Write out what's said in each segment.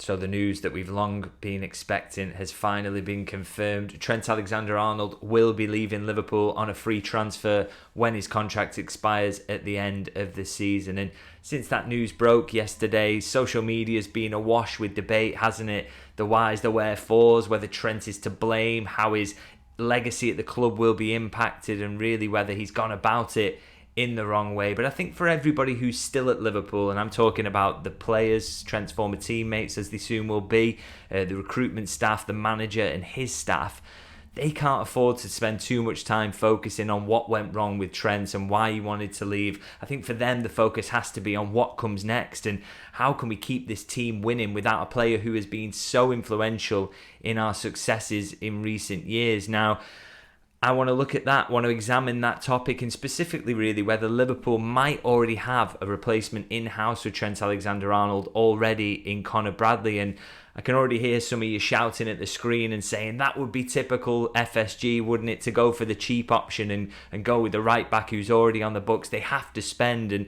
So the news that we've long been expecting has finally been confirmed. Trent Alexander-Arnold will be leaving Liverpool on a free transfer when his contract expires at the end of the season. And since that news broke yesterday, social media's been awash with debate, hasn't it? The whys, the wherefores, whether Trent is to blame, how his legacy at the club will be impacted, and really whether he's gone about it in the wrong way. But I think for everybody who's still at Liverpool, and I'm talking about the players, Trent's former teammates, as they soon will be, the recruitment staff, the manager and his staff, they can't afford to spend too much time focusing on what went wrong with Trent and why he wanted to leave. I think for them, the focus has to be on what comes next and how can we keep this team winning without a player who has been so influential in our successes in recent years. Now, I want to look at that, want to examine that topic, and specifically really whether Liverpool might already have a replacement in-house for Trent Alexander-Arnold already in Conor Bradley. And I can already hear some of you shouting at the screen and saying that would be typical FSG, wouldn't it, to go for the cheap option and go with the right back who's already on the books. They have to spend, and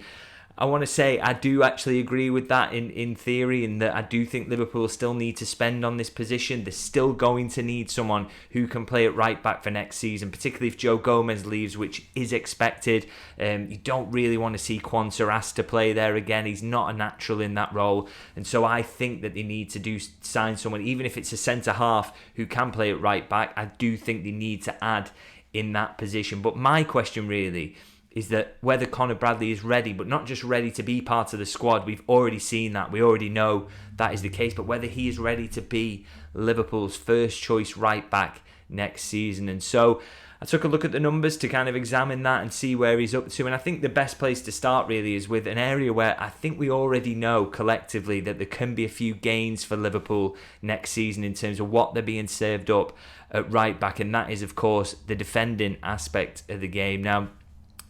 I want to say I do actually agree with that in theory, in that I do think Liverpool still need to spend on this position. They're still going to need someone who can play at right back for next season, particularly if Joe Gomez leaves, which is expected. You don't really want to see Quansah to play there again. He's not a natural in that role. And so I think that they need to sign someone, even if it's a centre-half who can play at right back. I do think they need to add in that position. But my question really is that whether Conor Bradley is ready, but not just ready to be part of the squad. We've already seen that. We already know that is the case. But whether he is ready to be Liverpool's first choice right back next season. And so I took a look at the numbers to kind of examine that and see where he's up to. And I think the best place to start really is with an area where I think we already know collectively that there can be a few gains for Liverpool next season in terms of what they're being served up at right back. And that is, of course, the defending aspect of the game. Now,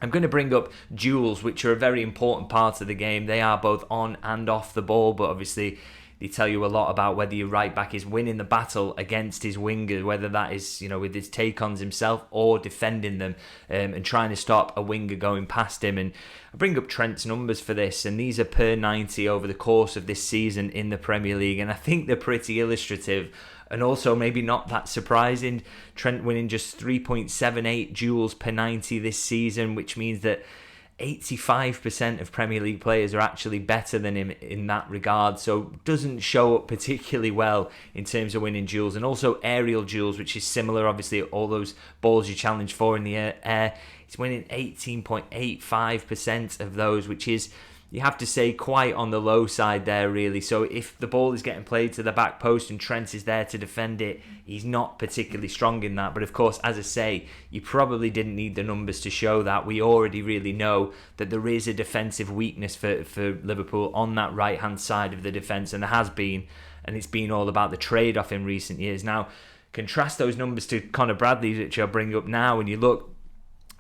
I'm going to bring up duels, which are a very important part of the game. They are both on and off the ball, but obviously they tell you a lot about whether your right back is winning the battle against his winger, whether that is, with his take-ons himself or defending them and trying to stop a winger going past him. And I bring up Trent's numbers for this, and these are per 90 over the course of this season in the Premier League, and I think they're pretty illustrative. And also maybe not that surprising. Trent winning just 3.78 duels per 90 this season, which means that 85% of Premier League players are actually better than him in that regard. So doesn't show up particularly well in terms of winning duels. And also aerial duels, which is similar, obviously, all those balls you challenge for in the air. He's winning 18.85% of those, which is, you have to say, quite on the low side there, really. So if the ball is getting played to the back post and Trent is there to defend it, he's not particularly strong in that. But of course, as I say, you probably didn't need the numbers to show that. We already really know that there is a defensive weakness for Liverpool on that right-hand side of the defence, and there has been, and it's been all about the trade-off in recent years. Now, contrast those numbers to Conor Bradley, which I'll bring up now, and you look,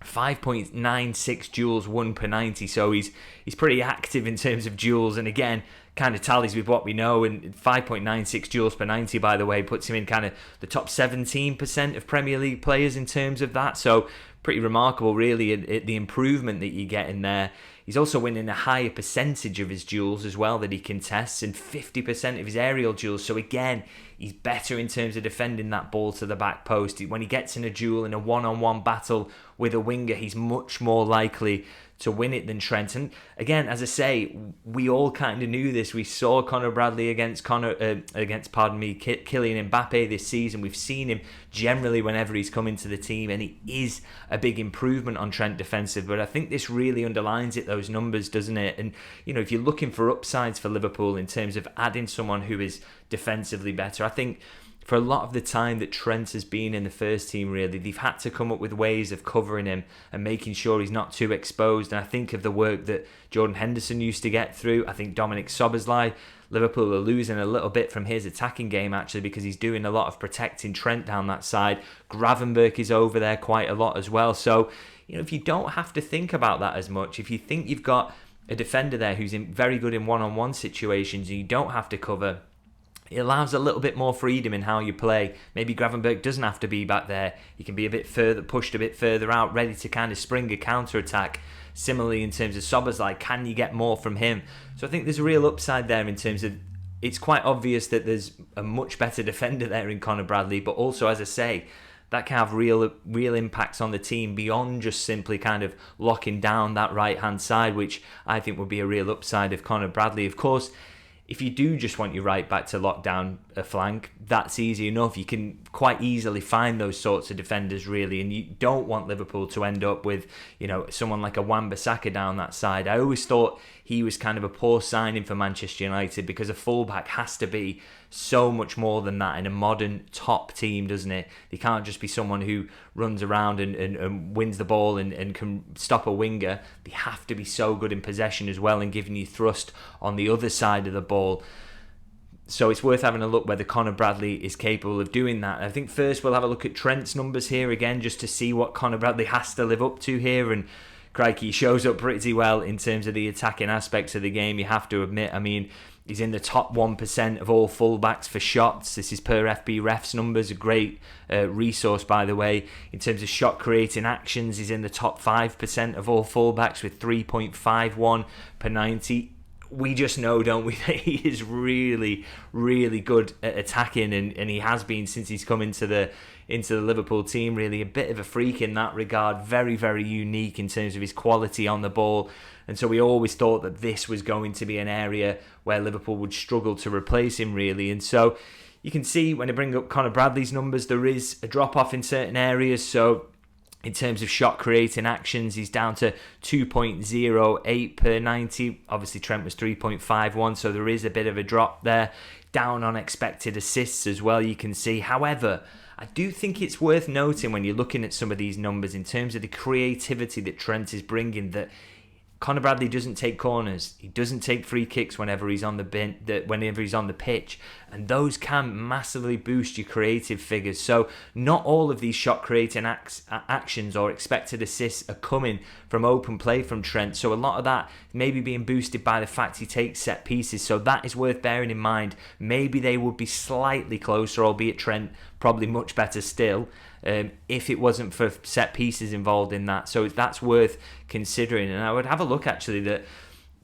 5.96 duels won per 90, so he's pretty active in terms of duels, and again, kind of tallies with what we know. And 5.96 duels per 90, by the way, puts him in kind of the top 17% of Premier League players in terms of that, so pretty remarkable really at the improvement that you get in there. He's also winning a higher percentage of his duels as well that he contests, and 50% of his aerial duels. So again, he's better in terms of defending that ball to the back post. When he gets in a duel, in a one-on-one battle with a winger, he's much more likely to win it than Trent. And again, as I say, we all kind of knew this. We saw Conor Bradley against Kylian Mbappe this season. We've seen him generally whenever he's come into the team, and he is a big improvement on Trent defensive. But I think this really underlines it, those numbers, doesn't it? And if you're looking for upsides for Liverpool in terms of adding someone who is defensively better, I think for a lot of the time that Trent has been in the first team, really, they've had to come up with ways of covering him and making sure he's not too exposed. And I think of the work that Jordan Henderson used to get through. I think Dominic Szoboszlai, Liverpool are losing a little bit from his attacking game, actually, because he's doing a lot of protecting Trent down that side. Gravenberch is over there quite a lot as well. So, if you don't have to think about that as much, if you think you've got a defender there who's very good in one-on-one situations and you don't have to cover, it allows a little bit more freedom in how you play. Maybe Gravenberch doesn't have to be back there. He can be a bit further, pushed a bit further out, ready to kind of spring a counter-attack. Similarly, in terms of Szoboszlai, can you get more from him? So I think there's a real upside there in terms of it's quite obvious that there's a much better defender there in Conor Bradley, but also, as I say, that can have real impacts on the team beyond just simply kind of locking down that right-hand side, which I think would be a real upside of Conor Bradley. Of course, if you do just want your right back to lock down a flank, that's easy enough. You can quite easily find those sorts of defenders, really, and you don't want Liverpool to end up with, someone like a Wan-Bissaka down that side. I always thought he was kind of a poor signing for Manchester United because a fullback has to be so much more than that in a modern top team, doesn't it? They can't just be someone who runs around and wins the ball and can stop a winger. They have to be so good in possession as well and giving you thrust on the other side of the ball. So it's worth having a look whether Conor Bradley is capable of doing that. I think first we'll have a look at Trent's numbers here again, just to see what Conor Bradley has to live up to here. And crikey, he shows up pretty well in terms of the attacking aspects of the game, you have to admit. I mean, he's in the top 1% of all fullbacks for shots. This is per FB Ref's numbers, a great resource, by the way. In terms of shot creating actions, he's in the top 5% of all fullbacks with 3.51 per 90. We just know, don't we, that he is really, really good at attacking, and he has been since he's come into the Liverpool team. Really a bit of a freak in that regard. Very, very unique in terms of his quality on the ball. And so we always thought that this was going to be an area where Liverpool would struggle to replace him, really. And so you can see when I bring up Conor Bradley's numbers, there is a drop-off in certain areas. So in terms of shot creating actions, he's down to 2.08 per 90. Obviously, Trent was 3.51, so there is a bit of a drop there. Down on expected assists as well, you can see. However, I do think it's worth noting when you're looking at some of these numbers in terms of the creativity that Trent is bringing, that Conor Bradley doesn't take corners. He doesn't take free kicks whenever he's on the pitch, and those can massively boost your creative figures. So not all of these shot creating actions or expected assists are coming from open play from Trent. So a lot of that maybe being boosted by the fact he takes set pieces. So that is worth bearing in mind. Maybe they would be slightly closer, albeit Trent probably much better still, if it wasn't for set pieces involved in that. So that's worth considering. And I would have a look actually that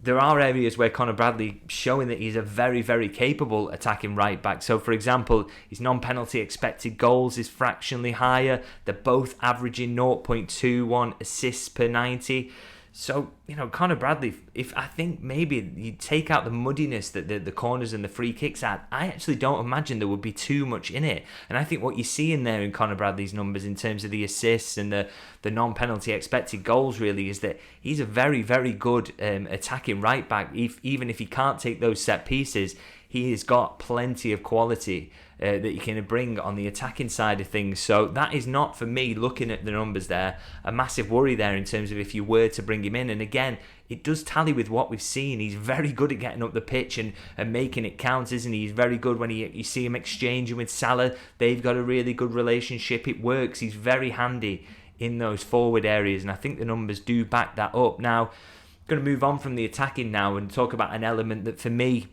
there are areas where Conor Bradley showing that he's a very, very capable attacking right back. So for example, his non-penalty expected goals is fractionally higher. They're both averaging 0.21 assists per 90. So, Conor Bradley, if I think maybe you take out the muddiness that the corners and the free kicks add, I actually don't imagine there would be too much in it. And I think what you see in there in Conor Bradley's numbers in terms of the assists and the non-penalty expected goals really is that he's a very, very good attacking right back. Even if he can't take those set pieces, he has got plenty of quality that you can bring on the attacking side of things. So that is not, for me, looking at the numbers there, a massive worry there in terms of if you were to bring him in. And again, it does tally with what we've seen. He's very good at getting up the pitch and making it count, isn't he? He's very good when you see him exchanging with Salah. They've got a really good relationship. It works. He's very handy in those forward areas, and I think the numbers do back that up. Now, I'm going to move on from the attacking now and talk about an element that for me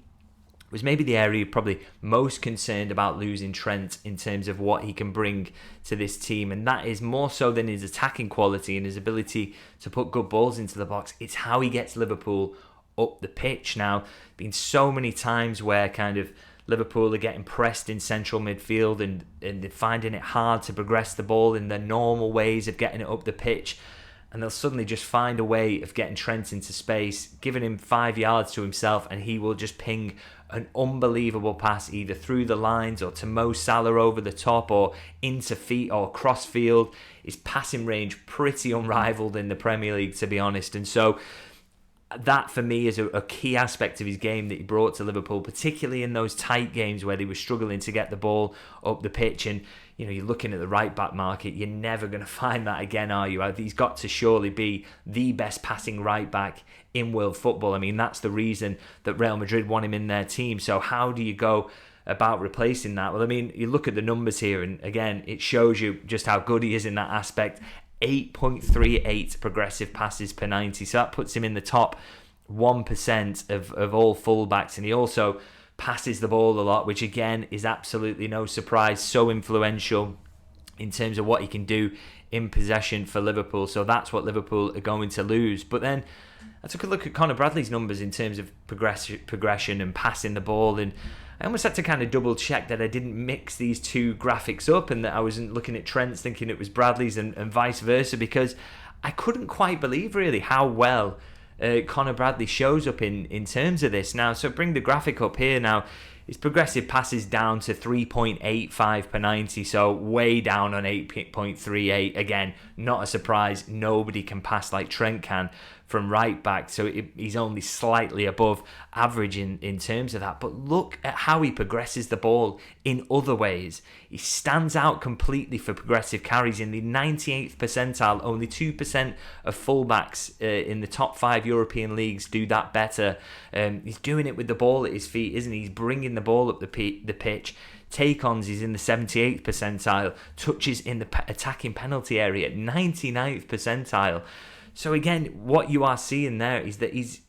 was maybe the area probably most concerned about losing Trent in terms of what he can bring to this team, and that is more so than his attacking quality and his ability to put good balls into the box. It's how he gets Liverpool up the pitch. Now, been so many times where kind of Liverpool are getting pressed in central midfield and they're finding it hard to progress the ball in their normal ways of getting it up the pitch, and they'll suddenly just find a way of getting Trent into space, giving him 5 yards to himself, and he will just ping an unbelievable pass either through the lines or to Mo Salah over the top or into feet or cross field. His passing range pretty unrivaled in the Premier League, to be honest. And so that for me is a key aspect of his game that he brought to Liverpool, particularly in those tight games where they were struggling to get the ball up the pitch. And you're looking at the right back market, you're never going to find that again, are you? He's got to surely be the best passing right back in world football. I mean, that's the reason that Real Madrid want him in their team. So how do you go about replacing that? Well, I mean, you look at the numbers here, and again, it shows you just how good he is in that aspect. 8.38 progressive passes per 90. So that puts him in the top 1% of all fullbacks. And he also passes the ball a lot, which again is absolutely no surprise. So influential in terms of what he can do in possession for Liverpool. So that's what Liverpool are going to lose. But then I took a look at Conor Bradley's numbers in terms of progression and passing the ball, and I almost had to kind of double check that I didn't mix these two graphics up and that I wasn't looking at Trent's thinking it was Bradley's and vice versa, because I couldn't quite believe really how well Conor Bradley shows up in terms of this. Now, so bring the graphic up here now. His progressive passes down to 3.85 per 90, so way down on 8.38. Again, not a surprise. Nobody can pass like Trent can from right back, so he's only slightly above average in terms of that. But look at how he progresses the ball in other ways. He stands out completely for progressive carries in the 98th percentile. Only 2% of fullbacks in the top 5 European leagues do that better. He's doing it with the ball at his feet, isn't he? He's bringing the ball up the pitch. Take-ons, he's in the 78th percentile. Touches in the attacking penalty area, 99th percentile. So again, what you are seeing there is that he's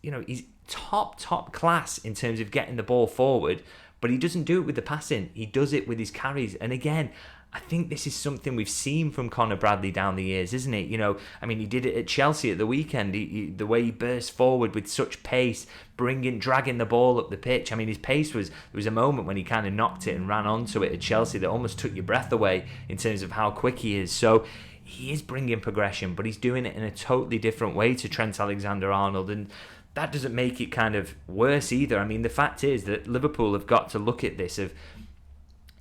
top class in terms of getting the ball forward, but he doesn't do it with the passing. He does it with his carries. And again, I think this is something we've seen from Conor Bradley down the years, isn't it? He did it at Chelsea at the weekend. The way he burst forward with such pace, dragging the ball up the pitch. I mean, his pace there was a moment when he kind of knocked it and ran onto it at Chelsea that almost took your breath away in terms of how quick he is. So he is bringing progression, but he's doing it in a totally different way to Trent Alexander-Arnold, and that doesn't make it kind of worse either. I mean, the fact is that Liverpool have got to look at this of,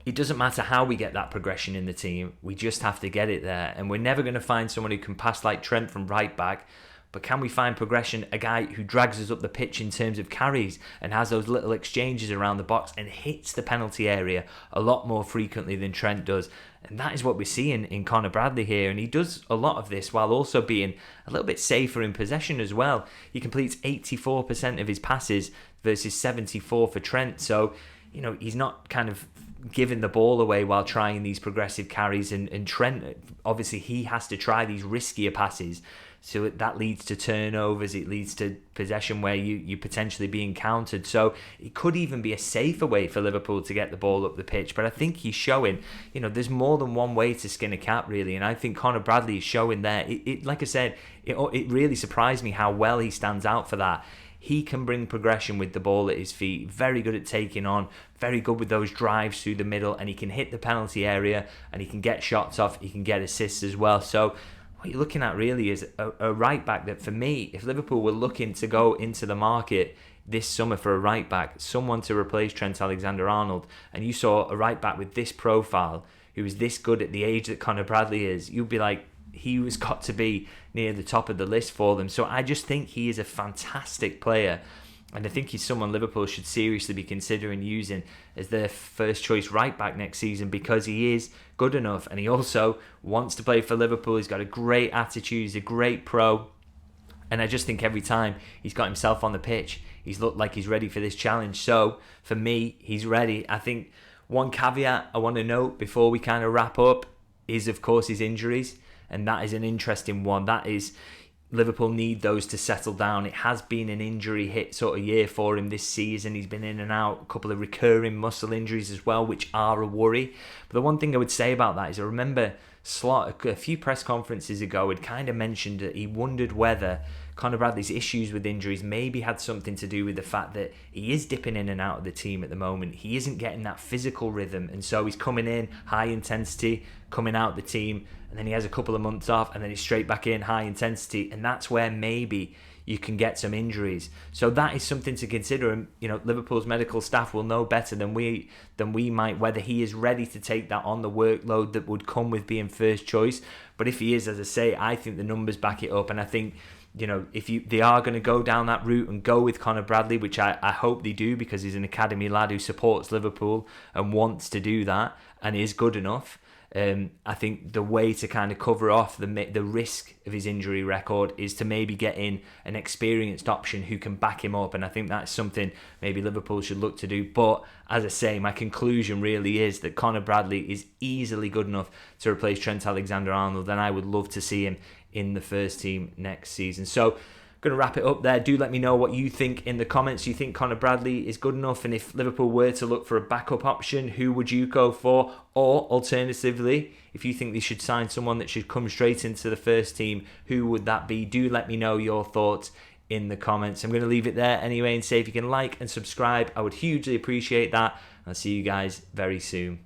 it doesn't matter how we get that progression in the team, we just have to get it there, and we're never going to find someone who can pass like Trent from right back. But can we find progression, a guy who drags us up the pitch in terms of carries and has those little exchanges around the box and hits the penalty area a lot more frequently than Trent does? And that is what we're seeing in Conor Bradley here. And he does a lot of this while also being a little bit safer in possession as well. He completes 84% of his passes versus 74% for Trent. So, he's not kind of giving the ball away while trying these progressive carries. And Trent, obviously, he has to try these riskier passes. So that leads to turnovers, it leads to possession where you potentially being countered. So it could even be a safer way for Liverpool to get the ball up the pitch. But I think he's showing, there's more than one way to skin a cat, really. And I think Conor Bradley is showing there. Like I said, it really surprised me how well he stands out for that. He can bring progression with the ball at his feet. Very good at taking on. Very good with those drives through the middle. And he can hit the penalty area. And he can get shots off. He can get assists as well. So what you're looking at really is a right back that, for me, if Liverpool were looking to go into the market this summer for a right back, someone to replace Trent Alexander-Arnold, and you saw a right back with this profile who is this good at the age that Conor Bradley is, you'd be like, he was got to be near the top of the list for them. So I just think he is a fantastic player. And I think he's someone Liverpool should seriously be considering using as their first choice right back next season, because he is good enough and he also wants to play for Liverpool. He's got a great attitude. He's a great pro. And I just think every time he's got himself on the pitch, he's looked like he's ready for this challenge. So for me, he's ready. I think one caveat I want to note before we kind of wrap up is, of course, his injuries. And that is an interesting one. That is, Liverpool need those to settle down. It has been an injury hit sort of year for him this season. He's been in and out, a couple of recurring muscle injuries as well, which are a worry. But the one thing I would say about that is, I remember Slot a few press conferences ago had kind of mentioned that he wondered whether Conor Bradley's issues with injuries maybe had something to do with the fact that he is dipping in and out of the team at the moment. He isn't getting that physical rhythm, and so he's coming in high intensity, coming out the team, and then he has a couple of months off, and then he's straight back in high intensity, and that's where maybe you can get some injuries. So that is something to consider, and Liverpool's medical staff will know better than we might whether he is ready to take that on, the workload that would come with being first choice. But if he is, as I say, I think the numbers back it up, and I think if they are going to go down that route and go with Conor Bradley, which I hope they do, because he's an academy lad who supports Liverpool and wants to do that and is good enough. I think the way to kind of cover off the risk of his injury record is to maybe get in an experienced option who can back him up, and I think that's something maybe Liverpool should look to do. But as I say, my conclusion really is that Conor Bradley is easily good enough to replace Trent Alexander-Arnold, and I would love to see him in the first team next season. So going to wrap it up there. Do let me know what you think in the comments. Do you think Conor Bradley is good enough? And if Liverpool were to look for a backup option, who would you go for? Or alternatively, if you think they should sign someone that should come straight into the first team, who would that be? Do let me know your thoughts in the comments. I'm going to leave it there anyway and say if you can like and subscribe, I would hugely appreciate that. I'll see you guys very soon.